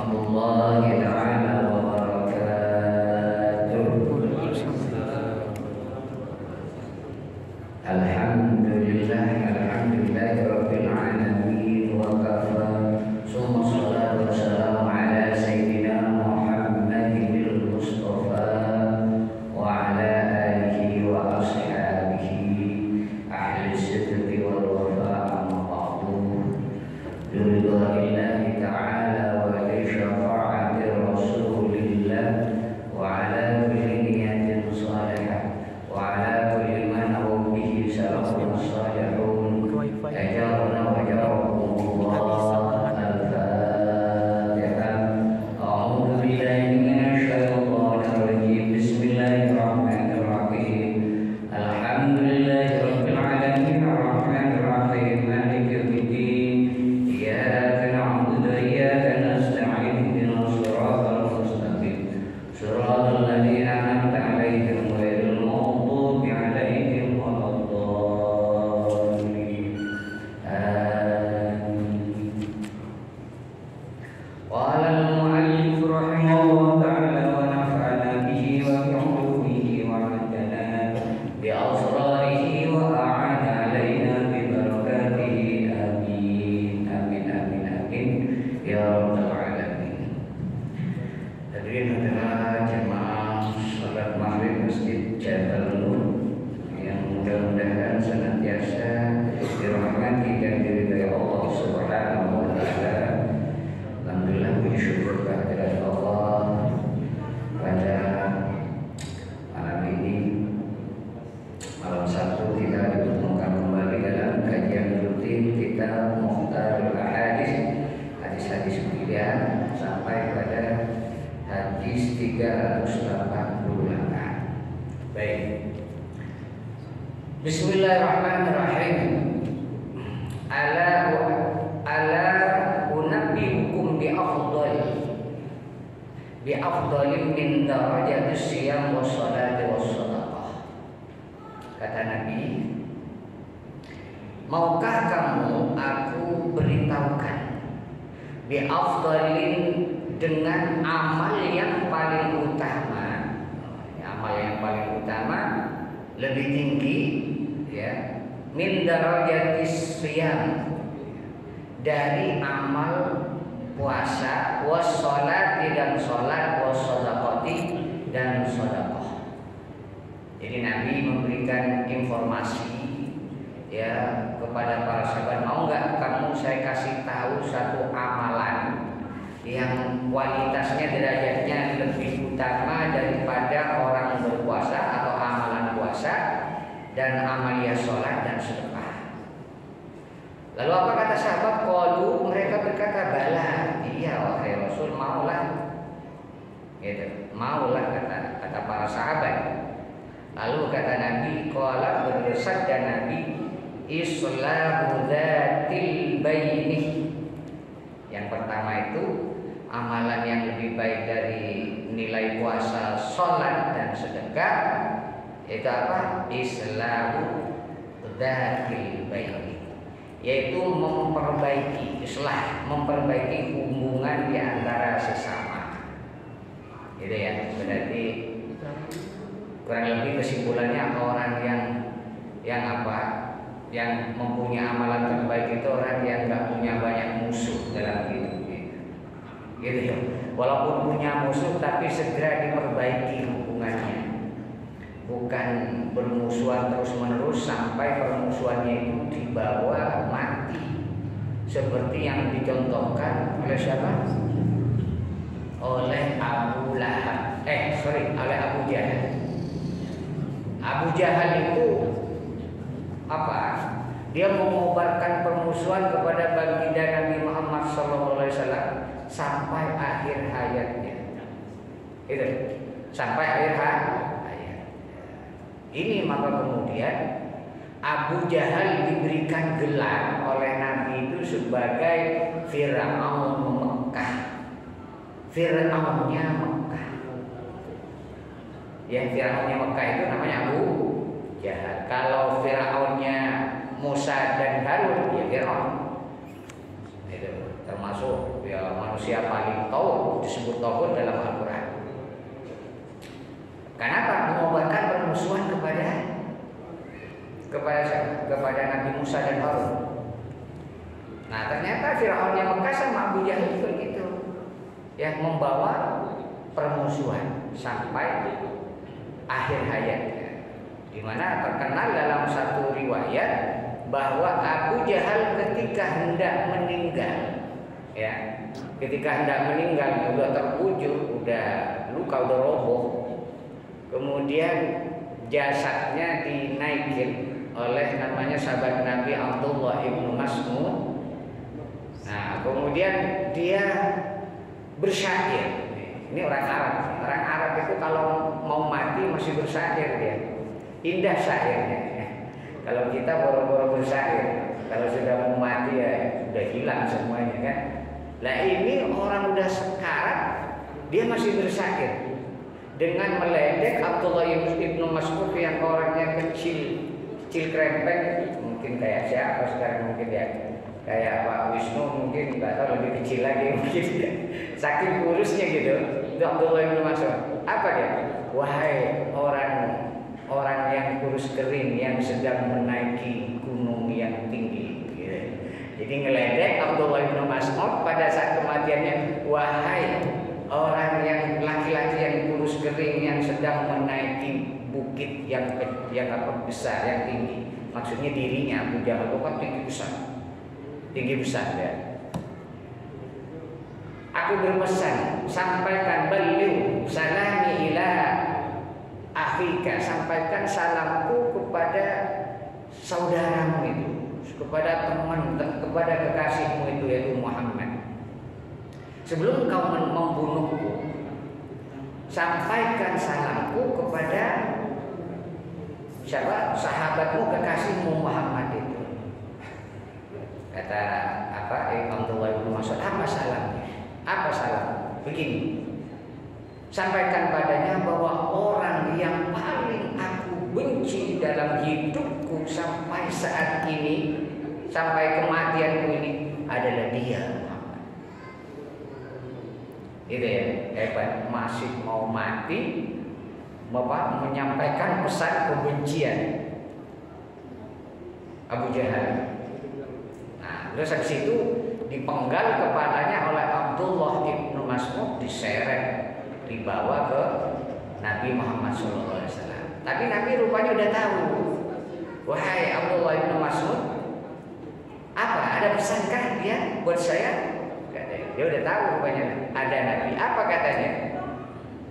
warahmatullahi ta'ala wabarakatuh. Alhamdulillahi rabbil alamin wa kafa. Summa salatu wassalamu ala sayyidina Muhammadin Mustafa wa ala alihi wa ashabihi ahli sidqi wal wafa amma ba'du. Biridwa'illahi ta'ala wa li syafa'ati rasulillah wa ala kulli niyatin salihah wa ala kulli man nawaw bihi salafun salihun ajarna wa jarakumullah. Al-Fatihah. A'udzu billahi minasy syaithanir rajim. Bismillahirrahmanirrahim. Alhamdulillahi rabbil alamin arrahmanir rahim maliki yaumiddin. Iyyaka na'budu wa iyyaka nasta'in ihdinas siratal mustaqim siratal ladzina an'amta 'alaihim ghairil maghdubi 'alaihim waladdallin. Amin. Qala al-mu'allif rahimahullah ta'ala wa nafa'ana bihi wa bi 'ulumihi wa 'addana bi asrarihi wa a'ana 'alaina bi barakatihi. Amin amin amin amin ya rabbal alamin. Hadirin hadirat jemaah salat maghrib Masjid Jabal Nur yang mudah-mudahan senantiasa dirahmati dan diridhai Allah Subhanahu wa taala. Alhamdulillah, puji syukur kehadirat Allah pada malam ini, malam Sabtu, kita dipertemukan kembali dalam kajian rutin kita Mukhtarul Ahadits, hadis-hadis pilihan sampai pada hadis 388. Baik. Bismillahirrahmanirrahim. Ala unabbiukum bi afdalin min darajatis siyam was salati was sadaqah. Kata Nabi, maukah kamu aku beritahukan bi afdalin, dengan amal yang paling utama. Amal yang paling utama lebih tinggi, ya, min darajatis siyam, dari amal puasa, was sholati, dan sholat, was shadaqati, dan shadaqah. Jadi Nabi memberikan informasi, ya, kepada para sahabat, mau nggak kamu saya kasih tahu satu amalan yang kualitasnya derajatnya lebih utama daripada orang berpuasa atau amalan puasa dan amalia sholat dan sedekah. Lalu apa kata sahabat? Qalu, mereka berkata, bala, iya wahai Rasul, maulah. Gitu, maulah kata para sahabat. Lalu kata Nabi, qala, bersabda Nabi, islahu dzatil baini. Yang pertama itu amalan yang lebih baik dari nilai puasa, sholat, dan sedekah, itu apa? Islahu dzatil baini, yaitu memperbaiki, islah, memperbaiki hubungan di antara sesama. Gitu ya. Berarti kurang lebih kesimpulannya, orang yang apa? Yang mempunyai amalan terbaik itu orang yang nggak punya banyak musuh dalam hidup. Gitu ya. Walaupun punya musuh, tapi segera diperbaiki hubungannya. Bukan bermusuhan terus-menerus sampai permusuhannya itu dibawa mati, seperti yang dicontohkan oleh siapa? Oleh Abu Lahab. Oleh Abu Jahal. Abu Jahal itu apa? Dia mengobarkan permusuhan kepada baginda Nabi Muhammad SAW sampai akhir hayatnya. Itu sampai akhir hayat. Ini maka kemudian Abu Jahal diberikan gelar oleh Nabi itu sebagai Fir'aun Mekah. Fir'aunnya Mekah. Ya, Fir'aunnya Mekah itu namanya Abu Jahal. Kalau Fir'aunnya Musa dan Harun, ya Fir'aun. Itu termasuk ya manusia paling tahu disebut tagut dalam Al-Quran. Kenapa? Mengobarkan permusuhan kepada Nabi Musa dan Harun. Nah ternyata Fir'aunnya Mekah sama Abu Jahal juga gitu, yang membawa permusuhan sampai akhir hayatnya, di mana terkenal dalam satu riwayat bahwa Abu Jahal ketika hendak meninggal, ya, ketika hendak meninggal udah terbujur, udah luka, udah roboh, kemudian jasadnya dinaikin oleh namanya sahabat Nabi Abdullah ibnu Mas'ud. Nah kemudian dia bersyair. Ini orang Arab. Orang Arab itu kalau mau mati masih bersyair dia. Indah syairnya. Kalau kita boro-boro bersyair, kalau sudah mau mati ya udah hilang semuanya kan. Nah ini orang udah sekarat, dia masih bersyair. Dengan meledek Abdullah ibnu Mas'ud yang orangnya kecil krempeng, mungkin kayak siapa sekarang, mungkin ya kayak Pak Wisnu, mungkin nggak tahu, lebih kecil lagi mungkin, saking kurusnya gitu. Itu Abdullah ibnu Mas'ud. Apa dia? Wahai orang yang kurus kering yang sedang menaiki gunung yang tinggi, gitu. Jadi ngeledek Abdullah ibnu Mas'ud pada saat kematiannya. Wahai orang yang laki-laki yang kurus kering yang sedang menaiki bukit yang besar, yang tinggi. Maksudnya dirinya Abu Jahal itu kan tinggi besar ya. Aku berpesan, sampaikan beliau salami ila akhika, sampaikan salamku kepada saudaramu itu, kepada teman, kepada kekasihmu itu, yaitu Muhammad. Sebelum kau membunuhku, sampaikan salamku kepada siapa? Sahabatmu, kekasihmu Muhammad itu. Kata Abdullah ibnu Mas'ud, apa salamnya? Apa salam? Begini, sampaikan padanya bahwa orang yang paling aku benci dalam hidupku sampai saat ini, sampai kematianku ini adalah dia. Itu ya, hebat, masih mau mati, Bapak menyampaikan pesan kebencian Abu Jahal. Nah, terus habis itu dipenggal kepalanya oleh Abdullah ibnu Mas'ud, diseret, dibawa ke Nabi Muhammad SAW. Tapi Nabi rupanya udah tahu. Wahai Abdullah ibnu Mas'ud, apa ada pesankah dia buat saya? Dia udah tahu rupanya ada Nabi. Apa katanya?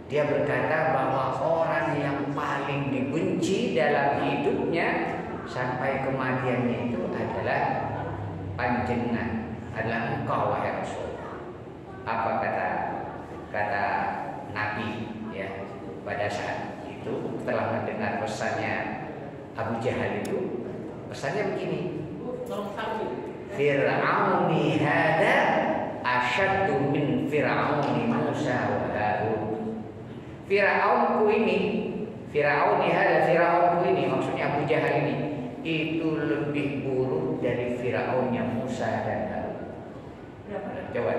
Dia berkata bahwa orang yang paling dibenci dalam hidupnya sampai kematiannya itu adalah panjenengan, adalah engkau wahai Rasulullah. Apa kata Nabi ya pada saat itu setelah mendengar pesannya Abu Jahal itu? Pesannya begini, Fir'auni hada asyaddu min Fir'auni Musa wa Harun. Fir'aunku ini, Fir'auni maksudnya Abu Jahal ini, itu lebih buruk dari Fir'aunnya Musa dan Harun. Coba,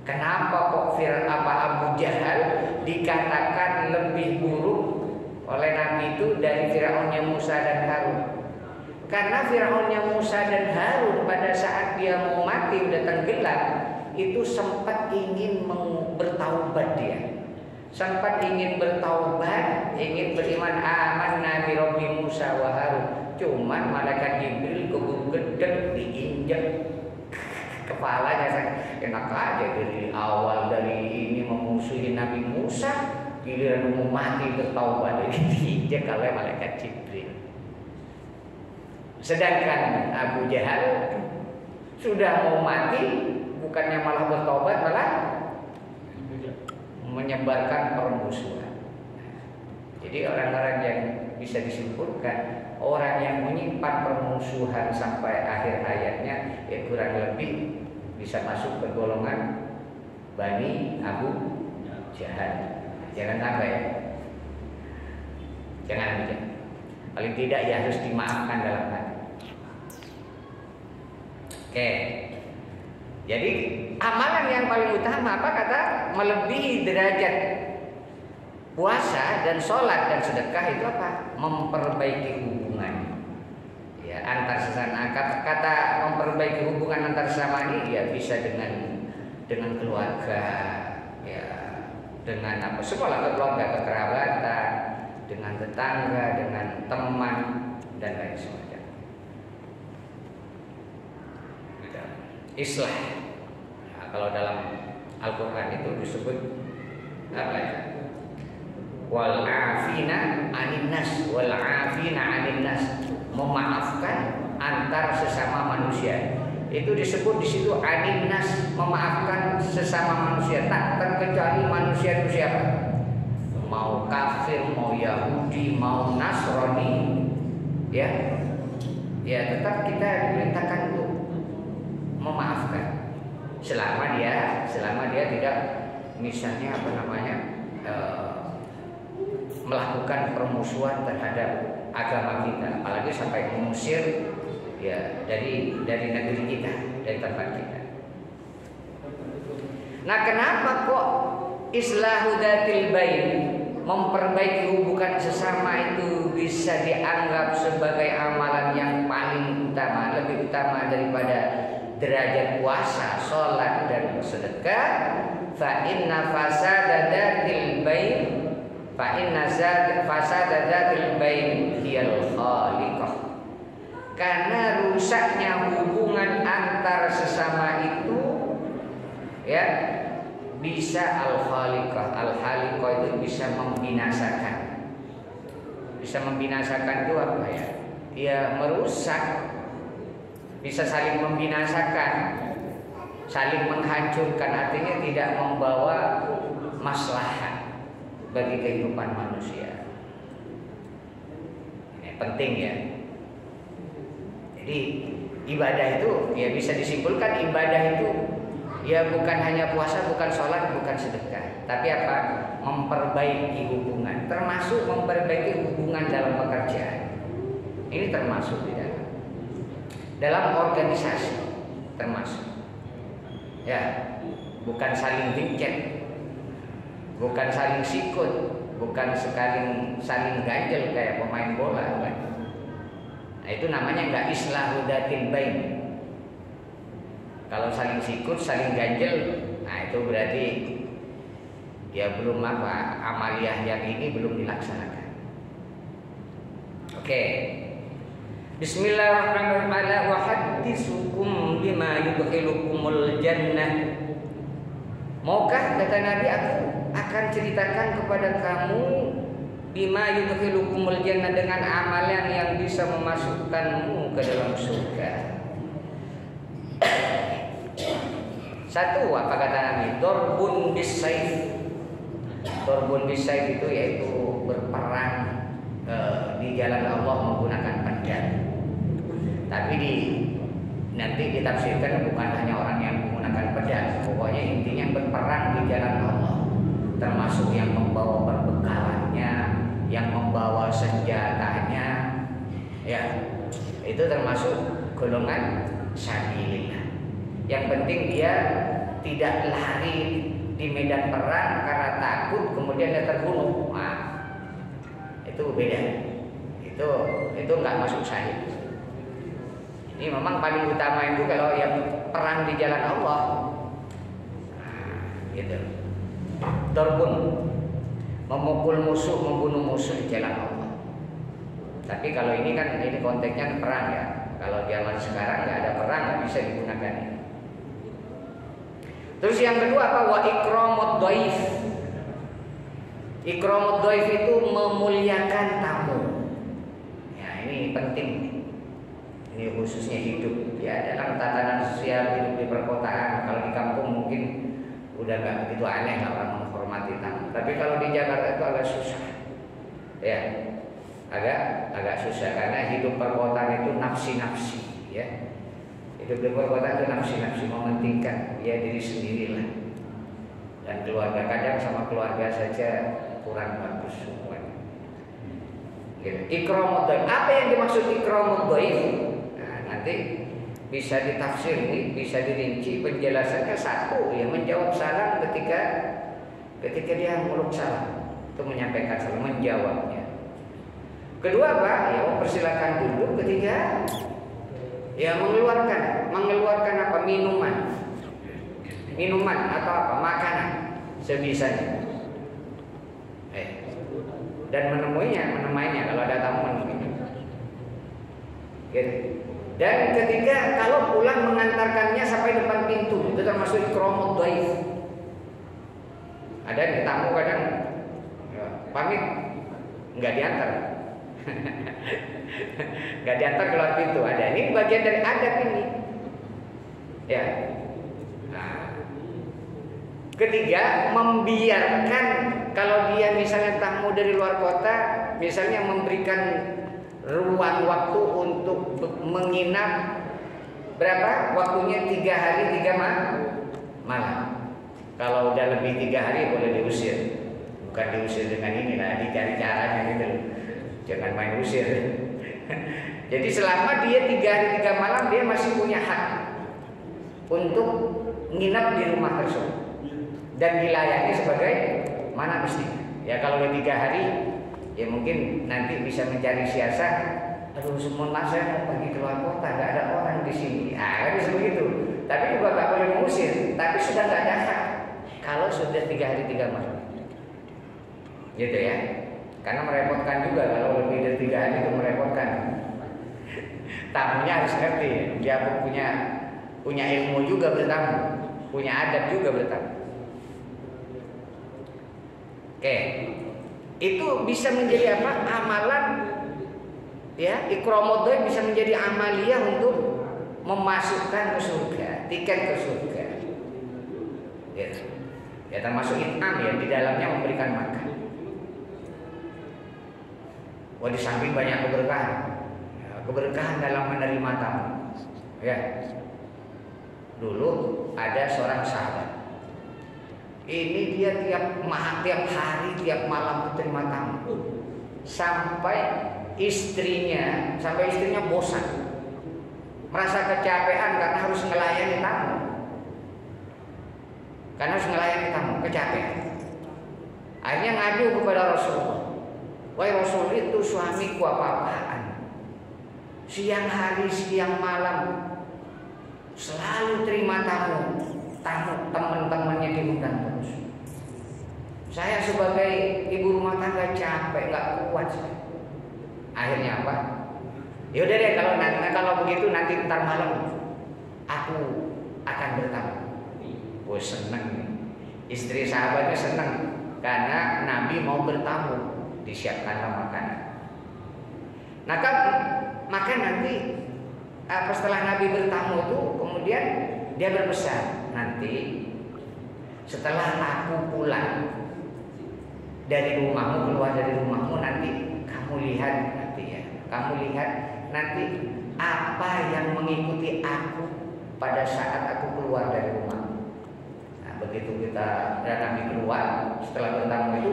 kenapa kok Abu Jahal dikatakan lebih buruk oleh Nabi itu dari Fir'aunnya Musa dan Harun? Karena Fir'aunnya Musa dan Harun pada saat dia mau mati udah tenggelam, itu sempat ingin bertaubat dia. Sempat ingin bertaubat, ingin beriman, amanna bi Rabbi Musa wa Harun. Cuman malaikat Jibril keburu gedek, diinjak kepalanya. Enak aja dari awal dari ini memusuhi Nabi Musa, giliran mau mati bertaubat diinjak oleh malaikat Jibril. Sedangkan Abu Jahal sudah mau mati, bukannya malah bertobat, malah menyebarkan permusuhan. Jadi orang-orang yang bisa disimpulkan, orang yang menyimpan permusuhan sampai akhir hayatnya, ya kurang lebih bisa masuk ke golongan Bani Abu Jahal. Jangan sampai, jangan. Paling tidak ya harus dimaafkan dalam hati. Oke. Jadi amalan yang paling utama apa kata? Melebihi derajat puasa dan sholat dan sedekah itu apa? Memperbaiki hubungan. Ya, antar sesama. Kata memperbaiki hubungan antar sesama ini ya bisa dengan keluarga, ya, dengan apa? Sekolah keluarga, kekerabatan, dengan tetangga, dengan teman dan lain sebagainya. Islah. Nah, kalau dalam Al-Quran itu disebut apa ya? Wal afina anin nas, wal afina anin nas, memaafkan antar sesama manusia. Itu disebut di situ anin nas, memaafkan sesama manusia, tak terkecuali manusia itu siapa? Mau kafir, mau Yahudi, mau Nasrani, ya, ya tetap kita diperintahkan untuk memaafkan selama dia tidak misalnya apa namanya melakukan permusuhan terhadap agama kita, apalagi sampai mengusir ya dari negeri kita, dari tempat kita. Nah, kenapa kok islahu dzatil bain, memperbaiki hubungan sesama itu bisa dianggap sebagai amalan yang paling utama, lebih utama daripada derajat puasa, sholat dan sedekah? Fa inna fasada dzatil bain, fa inna fasada dzatil bain hiyal khaliqah. Karena rusaknya hubungan antar sesama itu ya bisa al-khaliqah. Al-khaliqah itu bisa membinasakan. Bisa membinasakan itu apa ya? Ya merusak, bisa saling membinasakan, saling menghancurkan, artinya tidak membawa maslahat bagi kehidupan manusia. Ini penting ya. Jadi ibadah itu ya bisa disimpulkan ibadah itu ya bukan hanya puasa, bukan sholat, bukan sedekah, tapi apa? Memperbaiki hubungan, termasuk memperbaiki hubungan dalam pekerjaan. Ini termasuk di dalam organisasi, termasuk ya, bukan saling dicet, bukan saling sikut, bukan saling ganjel kayak pemain bola kan. Nah, itu namanya nggak islahu dzatil bain. Kalau saling sikut, saling ganjel, nah itu berarti ya belum apa, amaliyah yang ini belum dilaksanakan. Oke. Bismillahirrahmanirrahim. Wa haditsukum bima yudkhilukumul jannah. Maukah kata Nabi aku akan ceritakan kepada kamu bima yudkhilukumul jannah, dengan amalan yang bisa memasukkanmu ke dalam surga. Satu, apa kata Nabi? Dorbun bisayf. Dorbun bisayf itu yaitu berperang di jalan Allah menggunakan pedang. Tapi nanti ditafsirkan bukan hanya orang yang menggunakan pedang, pokoknya intinya berperang di jalan Allah, termasuk yang membawa perbekalannya, yang membawa senjatanya, ya itu termasuk golongan sabilillah. Yang penting dia tidak lari di medan perang karena takut kemudian dia terbunuh. Nah, itu beda. Itu nggak masuk syahid. Ini memang paling utama itu kalau yang perang di jalan Allah. Nah, gitu. Dorbun, memukul musuh, membunuh musuh di jalan Allah. Tapi kalau ini kan ini konteksnya perang ya. Kalau zaman sekarang nggak ada perang, nggak bisa digunakan ini. Terus yang kedua apa? Wa ikramud dhaif. Ikramud dhaif itu memuliakan tamu. Ya, ini penting. Ini khususnya hidup ya dalam tatanan sosial, hidup di perkotaan. Kalau di kampung mungkin udah nggak begitu aneh lah orang menghormati tamu. Tapi kalau di Jakarta itu agak susah. Ya, agak susah karena hidup perkotaan itu nafsi-nafsi ya. Hidup di perkotaan itu nafsi-nafsi, mementingkan ya diri sendirilah. Dan keluarga, kadang sama keluarga saja kurang bagus semuanya. Ikramud dhaif. Apa yang dimaksud ikramud dhaif? Nah, nanti bisa ditafsir, bisa dirinci. Penjelasannya satu, ya menjawab salam ketika dia meluk salam, itu menyampaikan salam, menjawabnya. Kedua apa? Ya mempersilakan duduk ketika ya mengeluarkan apa? Minuman atau apa? Makanan sebisanya. Dan menemainya kalau ada tamu menemainya. Gitu. Dan ketiga, kalau pulang mengantarkannya sampai depan pintu, itu termasuk ikramud dhaif. Ada yang tamu kadang ya, pamit nggak diantar, nggak diantar keluar pintu. Ada, ini bagian dari adab ini. Ya. Nah, ketiga, membiarkan kalau dia misalnya tamu dari luar kota, misalnya memberikan ruang waktu untuk menginap berapa? Waktunya 3 hari 3 malam. Kalau udah lebih 3 hari boleh diusir. Bukan diusir dengan inilah, dicari caranya gitu. Jangan main usir. Jadi selama dia 3 hari 3 malam, dia masih punya hak untuk menginap di rumah tersebut dan dilayani sebagai mana mestinya. Ya kalau udah 3 hari, ya mungkin nanti bisa mencari siasat. Aduh, semua saya mau pergi keluar kota, nggak ada orang di sini. Kan bisa begitu. Tapi juga nggak boleh mengusir. Tapi sudah nggak ada hak kalau sudah 3 hari 3 malam. Gitu ya. Karena merepotkan juga kalau lebih dari 3 hari itu merepotkan. Tamunya harus ngerti. Dia punya ilmu juga bertamu, punya adab juga bertamu. Oke. Itu bisa menjadi apa? Amalan, ya, ikramud dhaif bisa menjadi amaliyah untuk memasukkan ke surga, tiket ke surga. Ya termasuk it'am ya, di dalamnya memberikan makan. Wah, di samping banyak keberkahan, ya, keberkahan dalam menerima tamu. Ya, dulu ada seorang sahabat. Ini dia tiap hari, tiap malam terima tamu. Sampai istrinya bosan. Merasa kecapean karena harus melayani tamu. Kecapean. Akhirnya ngadu kepada Rasulullah. Wahai Rasul, itu suamiku apa-apaan. Siang hari, siang malam selalu terima tamu teman-temannya diundang terus. Saya sebagai ibu rumah tangga capek, nggak kuat. Akhirnya apa? Yaudah deh, kalau begitu nanti ntar malam aku akan bertamu. Gue seneng, istri sahabatnya seneng karena Nabi mau bertamu, disiapkanlah makanan. Maka nanti setelah Nabi bertamu itu kemudian dia berpesan, nanti setelah aku pulang dari rumahmu, keluar dari rumahmu, nanti kamu lihat nanti apa yang mengikuti aku pada saat aku keluar dari rumah. Nah, begitu Nabi keluar setelah bertamu itu,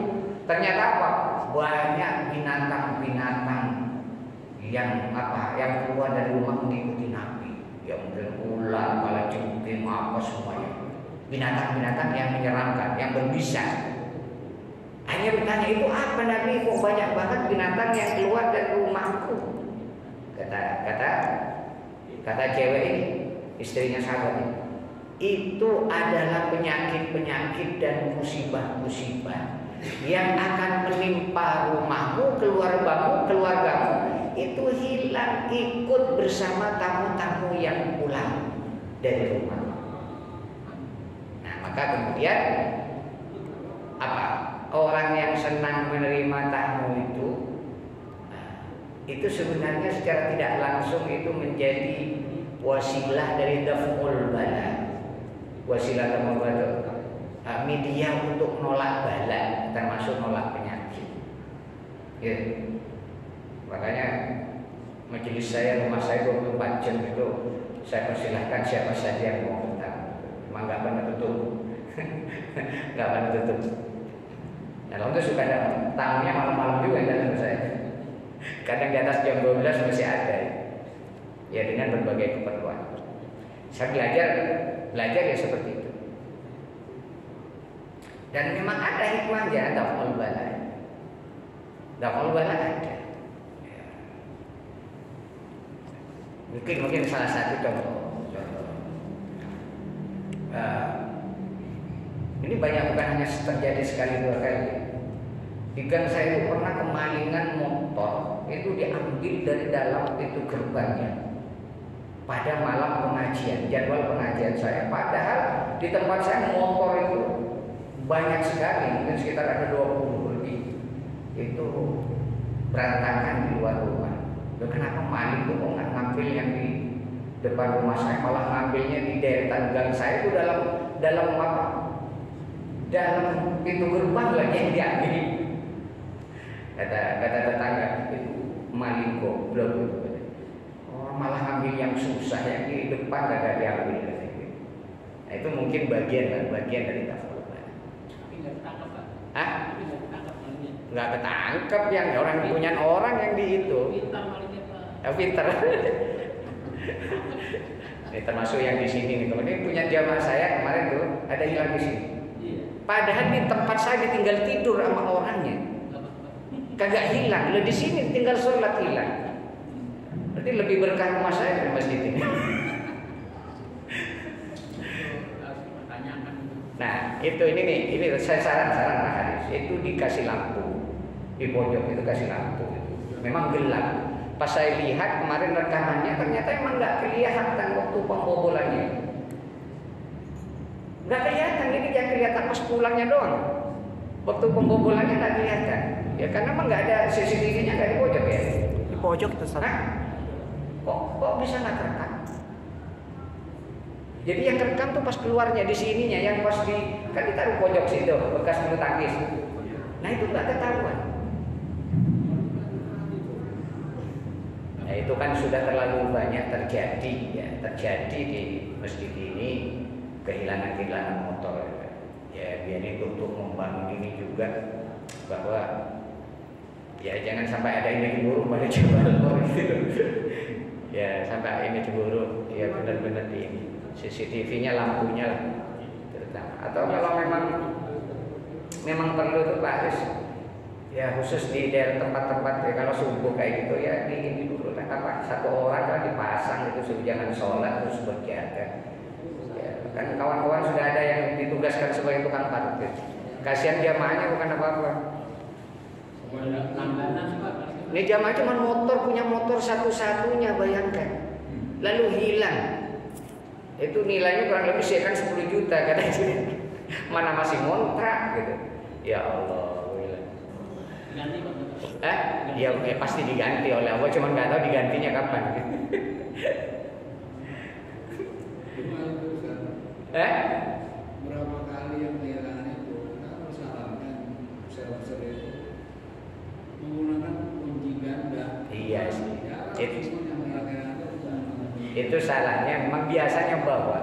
ternyata apa? Banyak binatang-binatang yang keluar dari rumah mengikuti Nabi. Ya mungkin ular, kalajengking, apa semuanya. Binatang-binatang yang menyeramkan, yang berbisa. Hanya bertanya, itu apa Nabi? Kok banyak banget binatang yang keluar dari rumahku? Kata cewek ini, istrinya sahabat ini, itu adalah penyakit-penyakit dan musibah-musibah yang akan menimpa rumahmu, keluargamu, itu hilang ikut bersama tamu-tamu yang pulang dari rumah. Nah, maka kemudian apa? Orang yang senang menerima tamu itu sebenarnya secara tidak langsung itu menjadi wasilah dari daf'ul bala. Wasilah daf'ul bala, media untuk nolak bala, termasuk nolak penyakit. Ya. Makanya majelis saya, rumah saya 24 jam itu saya persilahkan siapa saja yang mau bertamu. Memang nggak pernah tutup, nggak pernah tutup. Nah, untuk suka ada tamunya malam-malam juga datang ke saya. Kadang di atas jam 12 masih ada. Ya dengan berbagai keperluan. Saya belajar ya seperti itu. Dan memang ada hikmahnya, daf'ul bala. Daf'ul bala ada. Mungkin salah satu contoh. Ini banyak, bukan hanya terjadi sekali dua kali. Di gang saya itu pernah kemalingan motor itu diambil dari dalam itu gerbangnya. Pada malam pengajian, jadwal pengajian saya. Padahal di tempat saya motor itu banyak sekali, mungkin sekitar ada 20 lebih. Itu berantakan di luar rumah. Loh, kenapa maling itu kok nggak ngambil yang di depan rumah saya, malah ngambilnya di deretan gang saya itu dalam apa? Dalam pintu gerbang lagi yang diambil. Kata tetangga itu maling goblok itu. Malah ngambil yang susah, yang di depan gak diambil. Nah, itu mungkin bagian dari daf'ul bala. Tapi nggak ketangkap, Pak. Hah? Tapi nggak ketangkap malingnya. Nggak ketangkap, yang orang punya orang yang di itu. Pintar malingnya, Pak. Pintar. Ini termasuk yang di sini nih. Kemudian punya jamaah saya kemarin tuh ada hilang di sini. Iya. Padahal di tempat saya ditinggal tidur sama orangnya. Kagak hilang. Lo di sini tinggal sholat hilang. Berarti lebih berkah rumah saya dari masjid ini. Nah, ini saya saran Pak Haris, itu dikasih lampu di pojok itu, kasih lampu. Memang gelap. Pas saya lihat kemarin rekamannya, ternyata emang nggak kelihatan waktu pembobolannya. Nggak kelihatan, ini dia kelihatan pas pulangnya doang. Waktu pembobolannya nggak kelihatan. Ya karena emang nggak ada CCTV-nya, nggak di pojok ya. Di pojok tuh. Kok bisa nggak terekam? Jadi yang terekam tuh pas keluarnya di sininya, yang pas kan ditaruh pojok situ bekas bulu tangkis. Nah itu nggak ketahuan. Nah itu kan sudah terlalu banyak terjadi di masjid ini, kehilangan motor. Ya biar itu untuk membangun ini juga bahwa ya jangan sampai ada ini diburu pada jabal gitu. Ya sampai ini diburu, ya benar-benar di ini CCTV-nya, lampunya lah terutama. Atau kalau memang perlu tuh Pak Haris, ya khusus di daerah tempat-tempat ya kalau subuh kayak gitu ya ini dulu lah apa satu orang kan dipasang itu suruh jangan sholat terus berjaga. Ya, kan kawan-kawan sudah ada yang ditugaskan sebagai tukang parkir. Kasihan jamaahnya bukan apa-apa. Ini jamaah cuma punya motor satu-satunya, bayangkan. Lalu hilang. Itu nilainya kurang lebih sih kan 10 juta katanya. Mana masih ngontrak gitu. Ya Allah. Ganti, Pak. Ya pasti diganti oleh Allah, cuma nggak tahu digantinya kapan. Berapa kali yang kehilangan itu kita persyaratan sel-sel itu menggunakan kunci ganda. Iya sih. Itu salahnya. Memang biasanya bawa.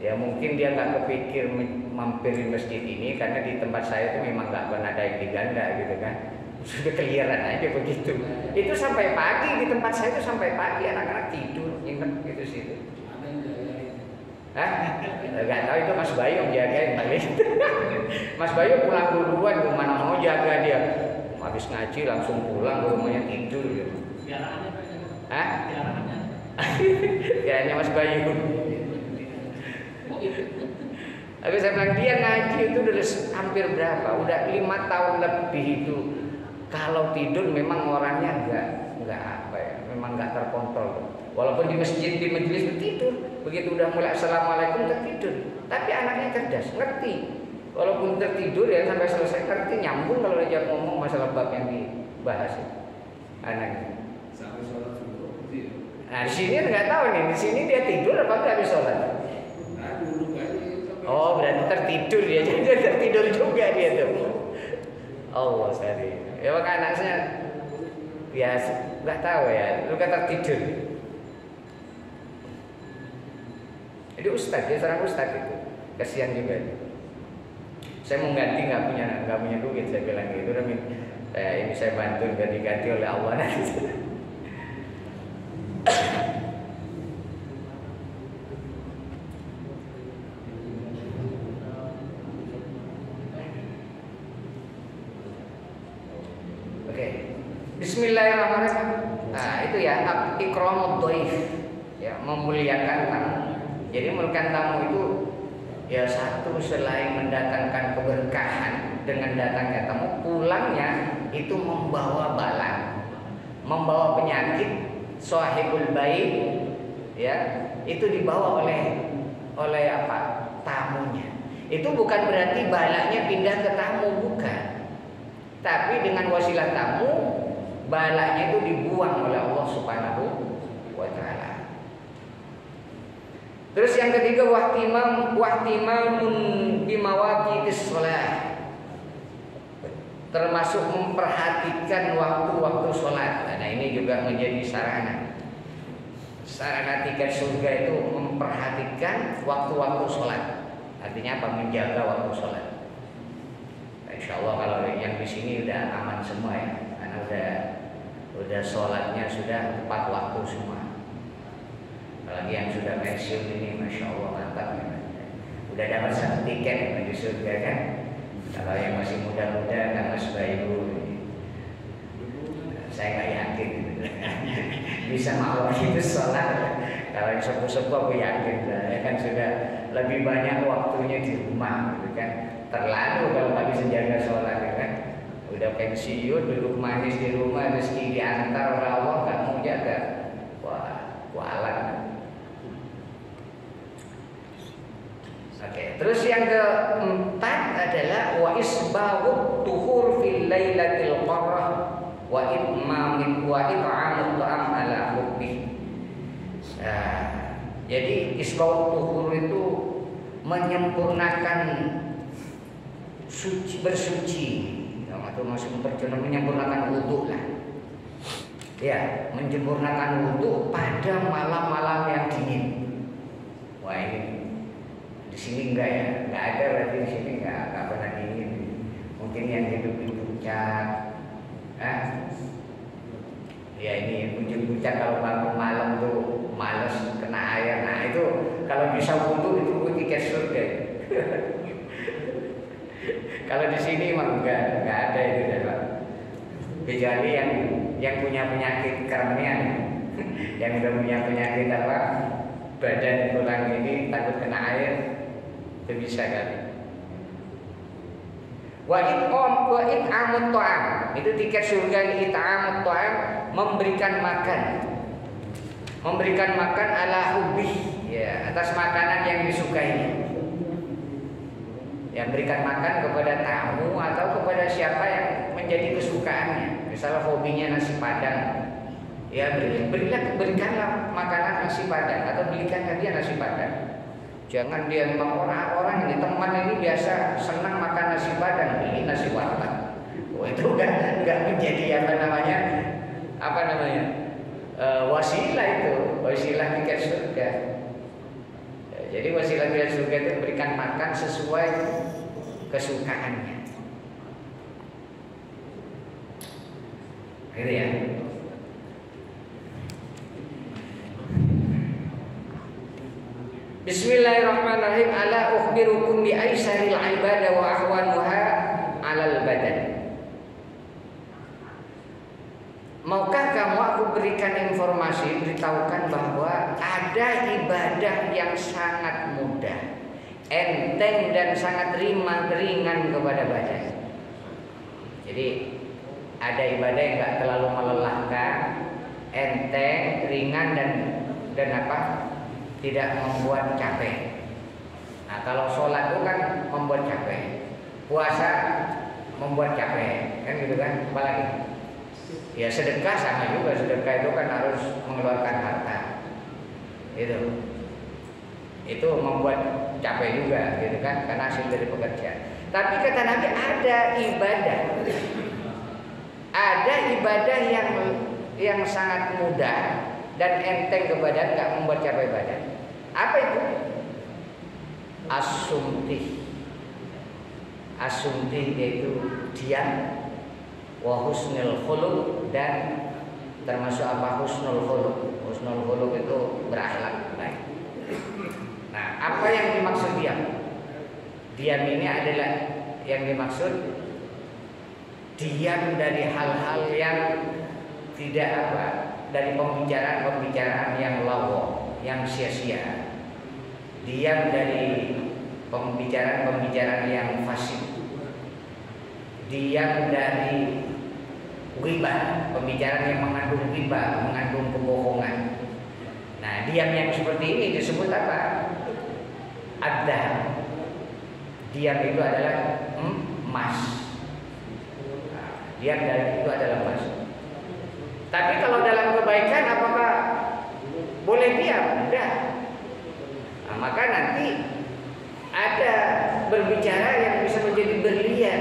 Ya mungkin dia nggak kepikir mampir di masjid ini karena di tempat saya itu memang nggak pernah ada yang diganda gitu kan. Sudah keliaran aja begitu. Itu sampai pagi di tempat saya itu sampai pagi anak-anak tidur nginep gitu situ. Nggak tahu itu Mas Bayu yang jagain kali. Mas Bayu pulang duluan, kemana mau jaga dia. Habis ngaji langsung pulang ke rumahnya tidur gitu. Piaraannya Mas Bayu. Tapi saya bilang dia ngaji itu udah hampir berapa? Udah 5 tahun lebih itu. Kalau tidur memang orangnya nggak apa ya, memang nggak terkontrol. Walaupun di masjid, di majelis tidur, begitu udah mulai assalamualaikum tertidur. Tapi anaknya cerdas, ngerti. Walaupun tertidur ya sampai selesai ngerti, nyambung kalau dia ngomong masalah bab yang dibahas. Anaknya. Sampai sholat subuh. Nah di sini nggak tahu nih, di sini dia tidur apa nggak habis sholat? Nah dulu kali. Oh berarti tertidur dia, jadi dia tertidur juga dia tuh. Allah sorry. Ya maka anaknya ya nggak tahu ya, lu kan tertidur. Jadi ustadz, dia seorang ustadz itu, kasihan juga. Saya mau ganti nggak punya duit, saya bilang gitu. Ini saya bantu biar diganti oleh Allah nanti. Oke. Bismillahirrahmanirrahim. Nah, itu ya ikramud dhaif. Ya, memuliakan tamu. Jadi memuliakan tamu itu ya satu, selain mendatangkan keberkahan dengan datangnya tamu, pulangnya itu membawa bala, membawa penyakit. Sahibul bait ya, itu dibawa oleh apa? Tamunya. Itu bukan berarti balanya pindah ke tamu, bukan. Tapi dengan wasilah tamu, balanya itu dibuang oleh Allah Subhanahu wa taala. Terus yang ketiga, wahtimamun bimawaqitis shalah. Termasuk memperhatikan waktu-waktu sholat. Nah, ini juga menjadi sarana tiket surga itu memperhatikan waktu-waktu sholat. Artinya apa? Menjaga waktu sholat. Insya Allah kalau yang di sini udah aman semua ya, karena udah sholatnya sudah tepat waktu semua. Apalagi yang sudah pensiun ini, masya Allah mantap ya. Udah dapat satu tiket menuju surga kan. Kalau yang masih muda-muda kan Mas Bayu, saya nggak yakin bisa mau itu sholat. Kalau yang sepuh-sepuh aku yakin, ya kan sudah lebih banyak waktunya di rumah, gitu kan. Terlalu kalau nggak bisa jaga sholat, ya kan. Udah pensiun, duduk manis di rumah, rezeki diantar oleh Allah, nggak mau jaga. Wah, kualat. Oke, terus yang keempat adalah wa isbahut tuhur fil lailatil qarah wa itmamit wa it'amut ta'am ala hubbi. Jadi isbahut tuhur itu menyempurnakan bersuci, atau maksud menyempurnakan wudu lah. Ya, menyempurnakan wudu pada malam-malam yang dingin. Wah, ini di sini enggak ya, enggak ada, berarti di sini enggak pernah dingin. Mungkin yang hidup di puncak, ya ini puncak kalau bangun malam tuh males kena air. Nah itu kalau bisa wudu itu tiket surga. Kalau di sini mah enggak ada itu dalam. Kecuali yang punya penyakit kerennya, yang udah punya penyakit apa, badan kurang ini takut kena air. Itu bisa kan? Wa it'amut ta'am. Itu tiket surga. It'amut ta'am, memberikan makan ala hubbi, ya, atas makanan yang disukainya. Yang berikan makan kepada tamu atau kepada siapa yang menjadi kesukaannya. Misalnya hobinya nasi padang, ya berikanlah makanan nasi padang atau belikanlah dia nasi padang. Jangan dia memang orang ini teman ini biasa senang makan nasi padang, beli nasi warteg. Oh, itu enggak menjadi apa namanya wasilah, itu wasilah tiket surga. Ya, jadi wasilah tiket surga itu berikan makan sesuai kesukaannya. Gitu ya. Bismillahirrahmanirrahim. Ala ukhbirukum bi aisaril ibadah wa ahwanuha 'alal badan. Maukah kamu aku berikan informasi, beritahukan bahwa ada ibadah yang sangat mudah, enteng dan sangat ringan kepada badan. Jadi ada ibadah yang enggak terlalu melelahkan, enteng, ringan dan apa? Tidak membuat capek. Nah, kalau sholat itu kan membuat capek, puasa membuat capek, kan gitu kan? Apalagi ya sedekah sama juga, sedekah itu kan harus mengeluarkan harta, itu membuat capek juga, gitu kan? Karena hasil dari pekerjaan. Tapi kata Nabi ada ibadah yang sangat mudah dan enteng ke badan, nggak membuat capek badan. Apa itu? As-sumti yaitu diam, wa husnul khuluq, dan termasuk apa? Husnul khuluq. Husnul khuluq itu berakhlak baik. Nah, apa yang dimaksud diam? Diam ini adalah yang dimaksud diam dari hal-hal yang tidak dari pembicaraan-pembicaraan yang lawa, yang sia-sia. Diam dari pembicaraan-pembicaraan yang fasik. Diam dari ghibah, pembicaraan yang mengandung ghibah, mengandung kebohongan. Nah, diam yang seperti ini disebut apa? Ad-dahr. Diam itu adalah emas. Diam dari itu adalah emas. Tapi kalau dalam kebaikan apakah boleh diam? Enggak. Nah, maka nanti ada berbicara yang bisa menjadi berlian.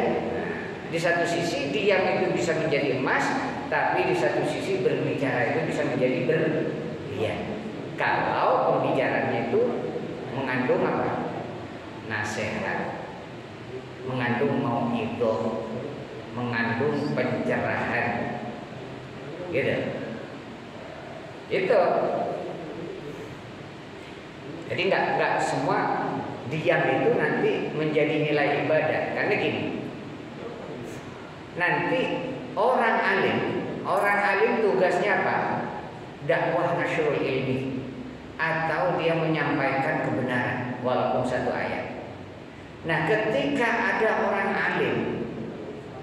Di satu sisi diam itu bisa menjadi emas, tapi di satu sisi berbicara itu bisa menjadi berlian. Kalau pembicaranya itu mengandung apa? Nasihat, mengandung mau'idhah, mengandung pencerahan, gitu. Itu. Jadi nggak semua diam itu nanti menjadi nilai ibadah. Karena gini, nanti orang alim tugasnya apa? Dakwah nasrul ilmi, atau dia menyampaikan kebenaran walaupun satu ayat. Nah, ketika ada orang alim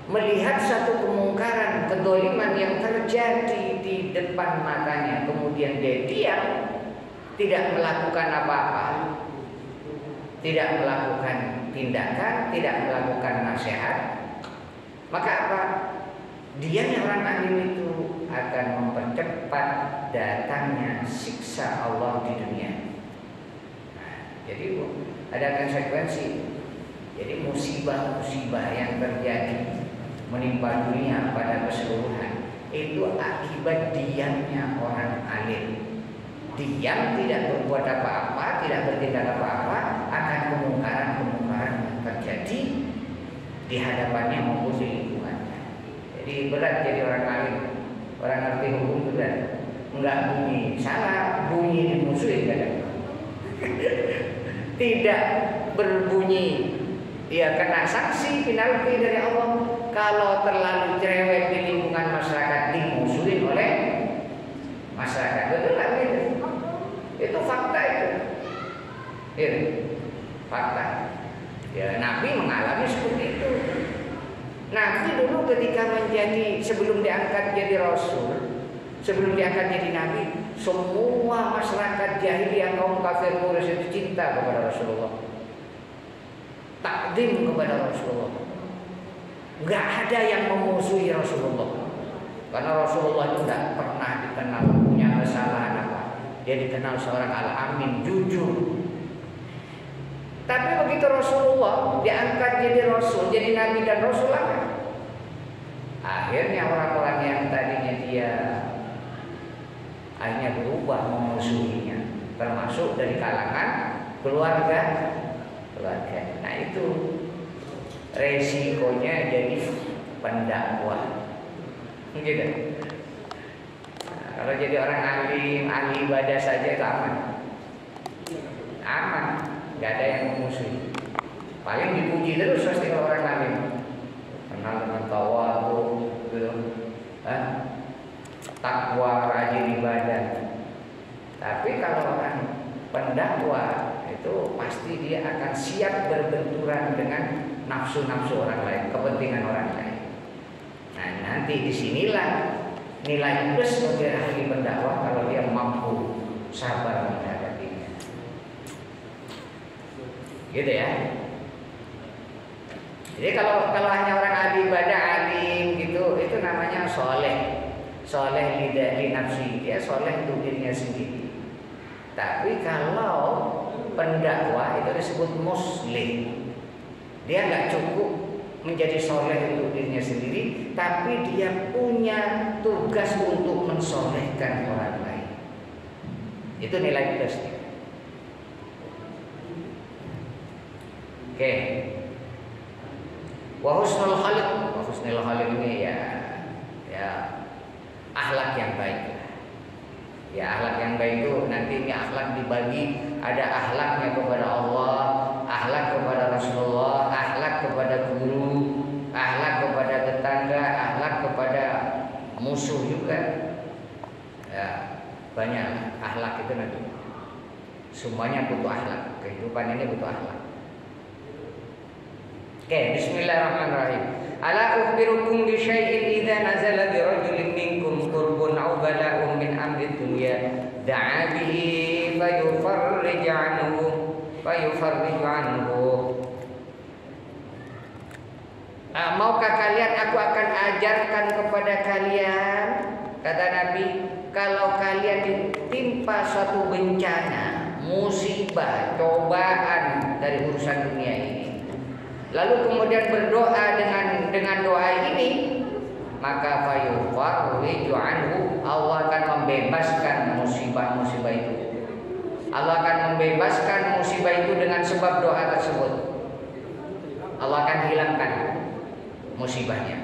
melihat satu kemungkaran, kedoliman yang terjadi di depan matanya, kemudian dia diam, tidak melakukan apa-apa, tidak melakukan tindakan, tidak melakukan nasihat, maka apa? Diamnya orang alim itu akan mempercepat datangnya siksa Allah di dunia. Nah, jadi ada konsekuensi. Jadi musibah-musibah yang terjadi menimpa dunia pada keseluruhan itu akibat diamnya orang alim. Diam, tidak berbuat apa-apa, tidak bertindak apa-apa, akan kemungkaran-kemungkaran yang terjadi di hadapannya maupun di lingkungannya. Jadi berat jadi orang alim, orang ngerti hukum berat. Enggak bunyi salah, bunyi dimusuhin kadang. Tidak berbunyi, ya kena sanksi penalti dari Allah. Kalau terlalu cerewet di lingkungan masyarakat, dimusuhin oleh masyarakat. Betul kan gitu? Itu fakta itu. Itu fakta. Ya, Nabi mengalami seperti itu. Nabi dulu ketika sebelum diangkat jadi Rasul, sebelum diangkat jadi Nabi, semua masyarakat jahiliyah kaum kafir Quraisy itu cinta kepada Rasulullah, takdim kepada Rasulullah. Nggak ada yang memusuhi Rasulullah, karena Rasulullah itu tidak pernah dikenal punya kesalahan apa. Dia dikenal seorang al-amin, jujur. Tapi begitu Rasulullah diangkat jadi Rasul, jadi Nabi dan Rasul apa? Akhirnya orang-orang yang tadinya dia akhirnya berubah memusuhinya, termasuk dari kalangan keluarga. Nah itu resikonya jadi pendakwah, gitu. Nah, kalau jadi orang alim, ahli ibadah saja itu aman, nggak ada yang memusuhi. Paling dipuji terus pasti orang alim, kenal dengan tawadhu, gitu, takwa, rajin ibadah. Tapi kalau orang pendakwah itu pasti dia akan siap berbenturan dengan nafsu-nafsu orang lain, kepentingan orang lain. Nah, nanti disinilah nilai plus bagi ahli pendakwah kalau dia mampu sabar menghadapinya. Gitu ya. Jadi kalau hanya orang ahli ibadah, alim gitu, itu namanya soleh. Soleh li nafsi, dia soleh untuk dirinya sendiri. Tapi kalau pendakwah itu disebut muslim. Dia nggak cukup menjadi soleh untuk dirinya sendiri, tapi dia punya tugas untuk mensolehkan orang lain. Itu nilai plusnya. Oke. Wa husnul khaliq ini ya akhlak yang baik. Ya, akhlak yang baik itu nanti ini akhlak dibagi, ada akhlaknya kepada Allah, akhlak kepada Rasulullah, akhlak kepada guru, akhlak kepada tetangga, musuh juga. Ya, banyak akhlak itu nanti. Semuanya butuh akhlak. Kehidupan ini butuh akhlak. Oke, bismillahirrahmanirrahim. Ala ukhbirukum bi syai'in idza nazala bi rajulin minkum qurbun aw bala'un min amri dunya da'a bihi fayufarrij anhu. Maukah kalian aku akan ajarkan kepada kalian, kata Nabi, kalau kalian ditimpa suatu bencana, musibah, cobaan dari urusan dunia ini, lalu kemudian berdoa dengan doa ini, maka fayufarriju anhu, Allah akan membebaskan musibah-musibah itu. Allah akan membebaskan musibah itu dengan sebab doa tersebut. Allah akan hilangkan musibahnya.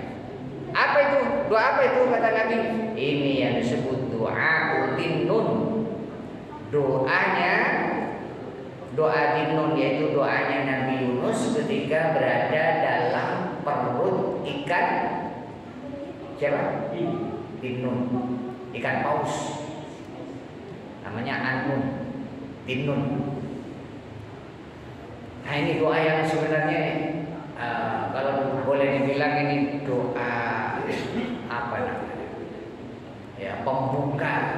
Apa itu? Doa apa itu, kata Nabi? Ini yang disebut doa Dinnun. Doa Dinnun, yaitu doanya Nabi Yunus ketika berada dalam perut ikan siapa? Dinnun, ikan paus. Namanya Annun, Dinnun. Nah, ini doa yang sebenarnya kalau boleh dibilang ini doa apa namanya? Ya, pembuka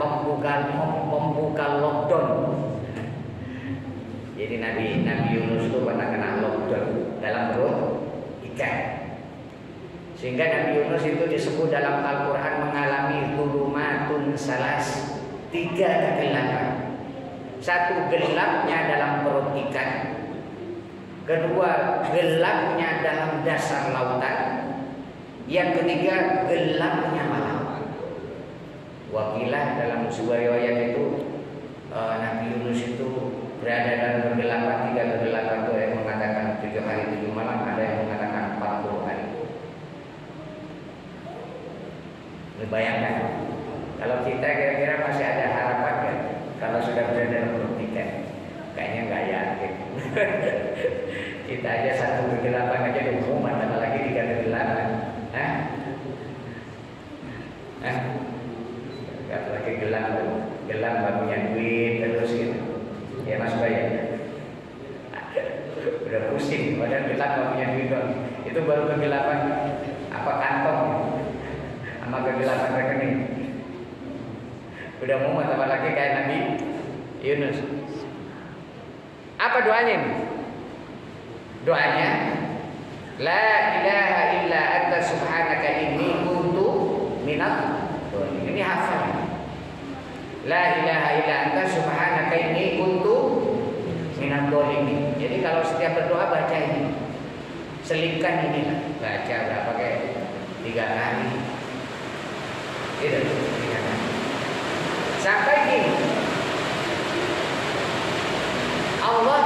lockdown. Jadi Nabi Yunus itu pernah kena lockdown dalam perut ikan. Sehingga Nabi Yunus itu disebut dalam Al-Quran mengalami zulumatun salas, 3 kegelapan. Satu, gelapnya dalam perut ikan. Kedua, gelapnya dalam dasar lautan. Yang ketiga, gelapnya malam. Wakilah dalam sebuah riwayat itu Nabi Yunus itu berada dalam kegelapan, 3 kegelapan. Itu yang mengatakan 7 hari 7 malam, ada yang mengatakan 40 hari. Bayangkan, kalau kita kira-kira masih ada harapan kan? Kalau sudah berada dalam perut ikan, kayaknya nggak yakin. Kita aja satu kegelapan aja udah mumet, apalagi 3 kegelapan. Apalagi gelap nggak punya duit terus gitu. Ya Mas Bayu, udah pusing, padahal gelap nggak punya duit dong. Itu baru kegelapan apa kantong, sama kegelapan rekening. Udah mumet, apalagi kayak Nabi Yunus. Apa doanya ini? Doanya, la ilaha illa anta subhanaka inni kuntu minadh dhalimin. Ini hafal. La ilaha illa anta subhanaka inni kuntu minadh dhalimin. Jadi kalau setiap berdoa baca ini, selipkan ini lah. Baca berapa kayak 3 kali. Gitu, 3 kali. Sampai gini, Allah